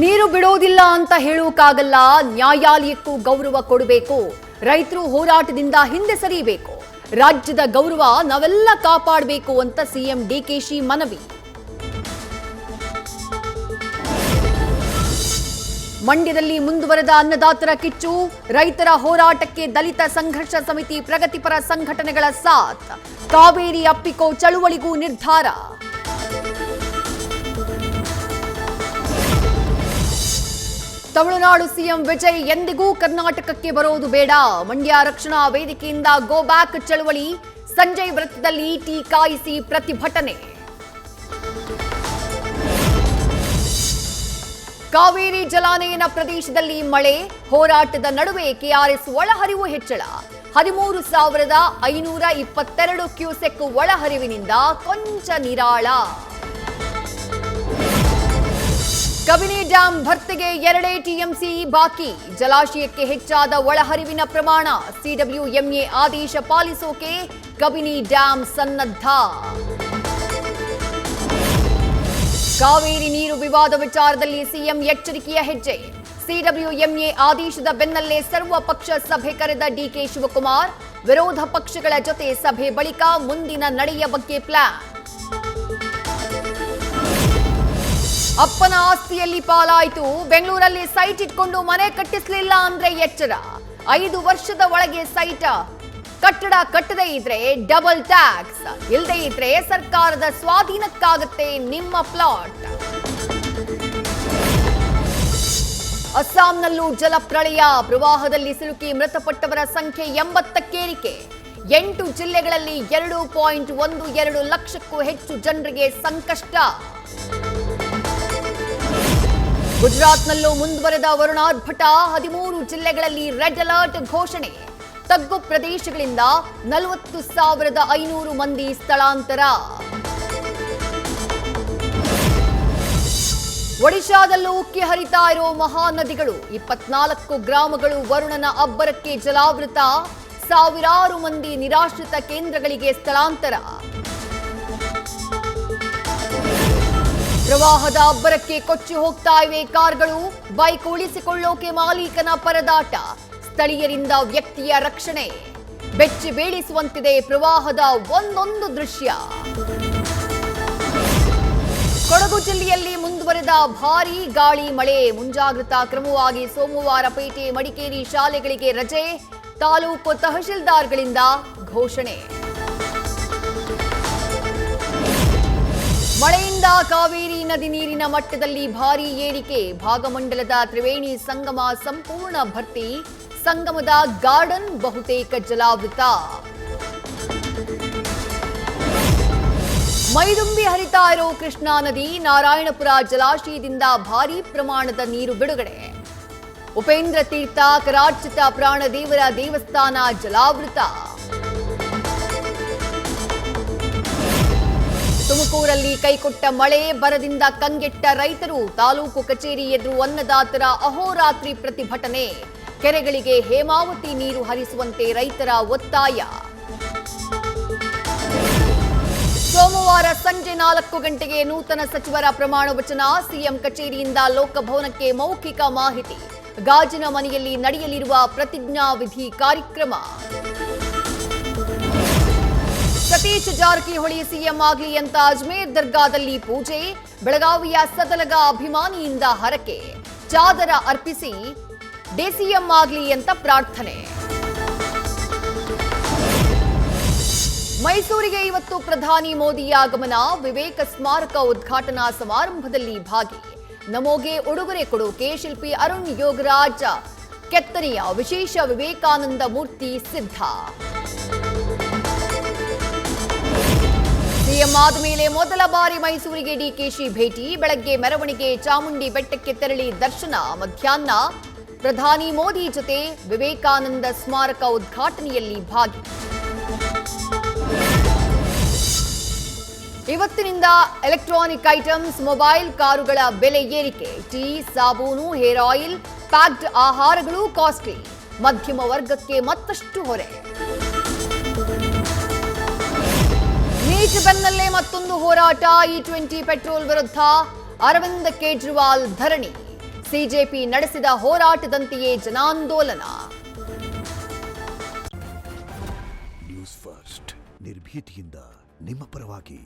ನೀರು ಬಿಡೋದಿಲ್ಲ ಅಂತ ಹೇಳೋಕ್ಕಾಗಲ್ಲ. ನ್ಯಾಯಾಲಯಕ್ಕೂ ಗೌರವ ಕೊಡಬೇಕು. ರೈತರು ಹೋರಾಟದಿಂದ ಹಿಂದೆ ಸರಿಯಬೇಕು. ರಾಜ್ಯದ ಗೌರವ ನಾವೆಲ್ಲ ಕಾಪಾಡಬೇಕು ಅಂತ ಸಿಎಂ ಡಿಕೆಶಿ ಮನವಿ. ಮಂಡ್ಯದಲ್ಲಿ ಮುಂದುವರೆದ ಅನ್ನದಾತರ ಕಿಚ್ಚು. ರೈತರ ಹೋರಾಟಕ್ಕೆ ದಲಿತ ಸಂಘರ್ಷ ಸಮಿತಿ, ಪ್ರಗತಿಪರ ಸಂಘಟನೆಗಳ ಸಾಥ್. ಕಾವೇರಿ ಅಪ್ಪಿಕೋ ಚಳುವಳಿಗೂ ನಿರ್ಧಾರ. ತಮಿಳುನಾಡು ಸಿಎಂ ವಿಜಯ್ ಎಂದಿಗೂ ಕರ್ನಾಟಕಕ್ಕೆ ಬರೋದು ಬೇಡ. ಮಂಡ್ಯ ರಕ್ಷಣಾ ವೇದಿಕೆಯಿಂದ ಗೋ ಬ್ಯಾಕ್ ಚಳವಳಿ. ಸಂಜಯ್ ವೃತ್ತದಲ್ಲಿ ಟೀ ಕಾಯಿಸಿ ಪ್ರತಿಭಟನೆ. ಕಾವೇರಿ ಜಲಾನಯನ ಪ್ರದೇಶದಲ್ಲಿ ಮಳೆ. ಹೋರಾಟದ ನಡುವೆ ಕೆಆರ್ಎಸ್ ಒಳಹರಿವು ಹೆಚ್ಚಳ. 13,522 ಕ್ಯೂಸೆಕ್ ಒಳಹರಿವಿನಿಂದ ಕೊಂಚ ನಿರಾಳ. ಕಬಿನಿ ಡ್ಯಾಂ ಭರ್ತಿಗೆ 2 ಟಿಎಂಸಿ ಬಾಕಿ. ಜಲಾಶಯಕ್ಕೆ ಹೆಚ್ಚಾದ ಒಳಹರಿವಿನ ಪ್ರಮಾಣ. ಸಿಡಬ್ಲ್ಯೂಎಂಎ ಆದೇಶ ಪಾಲಿಸೋಕೆ ಕಬಿನಿ ಡ್ಯಾಂ ಸನ್ನದ್ಧ. ಕಾವೇರಿ ನೀರು ವಿವಾದ ವಿಚಾರದಲ್ಲಿ ಸಿಎಂ ಎಚ್ಚರಿಕೆಯ ಹೆಜ್ಜೆ. ಸಿಡಬ್ಲ್ಯೂಎಂಎ ಆದೇಶದ ಬೆನ್ನಲ್ಲೇ ಸರ್ವಪಕ್ಷ ಸಭೆ ಕರೆದ ಡಿಕೆ ಶಿವಕುಮಾರ್. ವಿರೋಧ ಪಕ್ಷಗಳ ಜೊತೆ ಸಭೆ ಬಳಿಕ ಮುಂದಿನ ನಡೆಯ ಬಗ್ಗೆ ಪ್ಲಾನ್. ಅಪ್ಪನ ಆಸ್ತಿಯಲ್ಲಿ ಪಾಲಾಯಿತು. ಬೆಂಗಳೂರಲ್ಲಿ ಸೈಟ್ ಇಟ್ಕೊಂಡು ಮನೆ ಕಟ್ಟಿಸಲಿಲ್ಲ ಅಂದ್ರೆ ಎಚ್ಚರ. 5 ವರ್ಷದ ಒಳಗೆ ಸೈಟ್ ಕಟ್ಟಡ ಕಟ್ಟದೇ ಇದ್ರೆ ಡಬಲ್ ಟ್ಯಾಕ್ಸ್. ಇಲ್ಲದೆ ಇದ್ರೆ ಸರ್ಕಾರದ ಸ್ವಾಧೀನಕ್ಕಾಗುತ್ತೆ ನಿಮ್ಮ ಪ್ಲಾಟ್. ಅಸ್ಸಾಂನಲ್ಲೂ ಜಲಪ್ರಳಯ. ಪ್ರವಾಹದಲ್ಲಿ ಸಿಲುಕಿ ಮೃತಪಟ್ಟವರ ಸಂಖ್ಯೆ 80ಕ್ಕೇರಿಕೆ. 8 ಜಿಲ್ಲೆಗಳಲ್ಲಿ 2.12 ಲಕ್ಷಕ್ಕೂ ಹೆಚ್ಚು ಜನರಿಗೆ ಸಂಕಷ್ಟ. ಗುಜರಾತ್ನಲ್ಲೂ ಮುಂದುವರೆದ ವರುಣಾರ್ಭಟ. 13 ಜಿಲ್ಲೆಗಳಲ್ಲಿ ರೆಡ್ ಅಲರ್ಟ್ ಘೋಷಣೆ. ತಗ್ಗು ಪ್ರದೇಶಗಳಿಂದ 40,500 ಮಂದಿ ಸ್ಥಳಾಂತರ. ಒಡಿಶಾದಲ್ಲೂ ಉಕ್ಕಿ ಹರಿತಾ ಇರೋ ಮಹಾನದಿಗಳು. 24 ಗ್ರಾಮಗಳು ವರುಣನ ಅಬ್ಬರಕ್ಕೆ ಜಲಾವೃತ. ಸಾವಿರಾರು ಮಂದಿ ನಿರಾಶ್ರಿತ ಕೇಂದ್ರಗಳಿಗೆ ಸ್ಥಳಾಂತರ. ಪ್ರವಾಹದ ಅಬ್ಬರಕ್ಕೆ ಕೊಚ್ಚಿ ಹೋಗ್ತಾ ಇವೆ ಕಾರ್ಗಳು. ಬೈಕ್ ಉಳಿಸಿಕೊಳ್ಳೋಕೆ ಮಾಲೀಕನ ಪರದಾಟ. ಸ್ಥಳೀಯರಿಂದ ವ್ಯಕ್ತಿಯ ರಕ್ಷಣೆ. ಬೆಚ್ಚಿ ಬೀಳಿಸುವಂತಿದೆ ಪ್ರವಾಹದ ಒಂದೊಂದು ದೃಶ್ಯ. ಕೊಡಗು ಜಿಲ್ಲೆಯಲ್ಲಿ ಮುಂದುವರೆದ ಭಾರೀ ಗಾಳಿ ಮಳೆ. ಮುಂಜಾಗ್ರತಾ ಕ್ರಮವಾಗಿ ಸೋಮವಾರ ಪೇಟೆ, ಮಡಿಕೇರಿ ಶಾಲೆಗಳಿಗೆ ರಜೆ. ತಾಲೂಕು ತಹಶೀಲ್ದಾರ್ಗಳಿಂದ ಘೋಷಣೆ. ಮಳೆಯಿಂದ ಕಾವೇರಿ ನದಿ ನೀರಿನ ಮಟ್ಟದಲ್ಲಿ ಭಾರೀ ಏರಿಕೆ. ಭಾಗಮಂಡಲದ ತ್ರಿವೇಣಿ ಸಂಗಮ ಸಂಪೂರ್ಣ ಭರ್ತಿ. ಸಂಗಮದ ಗಾರ್ಡನ್ ಬಹುತೇಕ ಜಲಾವೃತ. ಮೈದುಂಬಿ ಹರಿತಾ ಇರೋ ಕೃಷ್ಣಾ ನದಿ. ನಾರಾಯಣಪುರ ಜಲಾಶಯದಿಂದ ಭಾರೀ ಪ್ರಮಾಣದ ನೀರು ಬಿಡುಗಡೆ. ಉಪೇಂದ್ರ ತೀರ್ಥ ಕರಾರ್ಚಿತ ಪ್ರಾಣದೇವರ ದೇವಸ್ಥಾನ ಜಲಾವೃತ. ತುಮಕೂರಲ್ಲಿ ಕೈಕೊಟ್ಟ ಮಳೆ. ಬರದಿಂದ ಕಂಗೆಟ್ಟ ರೈತರು. ತಾಲೂಕು ಕಚೇರಿ ಎದುರು ಅನ್ನದಾತರ ಅಹೋರಾತ್ರಿ ಪ್ರತಿಭಟನೆ. ಕೆರೆಗಳಿಗೆ ಹೇಮಾವತಿ ನೀರು ಹರಿಸುವಂತೆ ರೈತರ ಒತ್ತಾಯ. ಸೋಮವಾರ ಸಂಜೆ 4 ಗಂಟೆಗೆ ನೂತನ ಸಚಿವರ ಪ್ರಮಾಣ ವಚನ. ಸಿಎಂ ಕಚೇರಿಯಿಂದ ಲೋಕಭವನಕ್ಕೆ ಮೌಖಿಕ ಮಾಹಿತಿ. ಗಾಜಿನ ಮನೆಯಲ್ಲಿ ನಡೆಯಲಿರುವ ಪ್ರತಿಜ್ಞಾ ವಿಧಿ ಕಾರ್ಯಕ್ರಮ. ಸತೀಶ್ ಜಾರಕಿಹೊಳಿ ಸಿಎಂ ಆಗಲಿ ಅಂತ ಅಜ್ಮೇರ್ ದರ್ಗಾದಲ್ಲಿ ಪೂಜೆ. ಬೆಳಗಾವಿಯ ಸದಲಗ ಅಭಿಮಾನಿಯಿಂದ ಹರಕೆ. ಚಾದರ ಅರ್ಪಿಸಿ ಡಿಸಿಎಂ ಆಗಲಿ ಅಂತ ಪ್ರಾರ್ಥನೆ. ಮೈಸೂರಿಗೆ ಇವತ್ತು ಪ್ರಧಾನಿ ಮೋದಿ ಆಗಮನ. ವಿವೇಕ ಸ್ಮಾರಕ ಉದ್ಘಾಟನಾ ಸಮಾರಂಭದಲ್ಲಿ ಭಾಗಿ. ನಮೋಗೆ ಉಡುಗೊರೆ ಕೊಡೋಕೆ ಶಿಲ್ಪಿ ಅರುಣ್ ಯೋಗರಾಜ್ ಕೆತ್ತನೆಯ ವಿಶೇಷ ವಿವೇಕಾನಂದ ಮೂರ್ತಿ ಸಿದ್ಧ. ಸಿಎಂ ಆದ ಮೇಲೆ ಮೊದಲ ಬಾರಿ ಮೈಸೂರಿಗೆ ಡಿಕೆಶಿ ಭೇಟಿ. ಬೆಳಗ್ಗೆ ಮೆರವಣಿಗೆ ಚಾಮುಂಡಿ ಬೆಟ್ಟಕ್ಕೆ ತೆರಳಿ ದರ್ಶನ. ಮಧ್ಯಾಹ್ನ ಪ್ರಧಾನಿ ಮೋದಿ ಜೊತೆ ವಿವೇಕಾನಂದ ಸ್ಮಾರಕ ಉದ್ಘಾಟನೆಯಲ್ಲಿ ಭಾಗಿ. ಇವತ್ತಿನಿಂದ ಎಲೆಕ್ಟ್ರಾನಿಕ್ ಐಟಮ್ಸ್, ಮೊಬೈಲ್, ಕಾರುಗಳ ಬೆಲೆ ಏರಿಕೆ. ಟೀ, ಸಾಬೂನು, ಹೇರ್ ಆಯಿಲ್, ಪ್ಯಾಕ್ಡ್ ಆಹಾರಗಳು ಕಾಸ್ಟ್ಲಿ. ಮಧ್ಯಮ ವರ್ಗಕ್ಕೆ ಮತ್ತಷ್ಟು ಹೊರೆ. ನೀಟ್ ಬೆನ್ನಲ್ಲೇ ಮತ್ತೊಂದು ಹೋರಾಟ. E20 ಪೆಟ್ರೋಲ್ ವಿರುದ್ಧ ಅರವಿಂದ್ ಕೇಜ್ರಿವಾಲ್ ಧರಣಿ. ಸಿಜೆಪಿ ನಡೆಸಿದ ಹೋರಾಟದಂತೆಯೇ ಜನಾಂದೋಲನ. ನ್ಯೂಸ್ ಫಸ್ಟ್ ನಿರ್ಭೀತಿಯಿಂದ ನಿಮ್ಮ ಪರವಾಗಿ.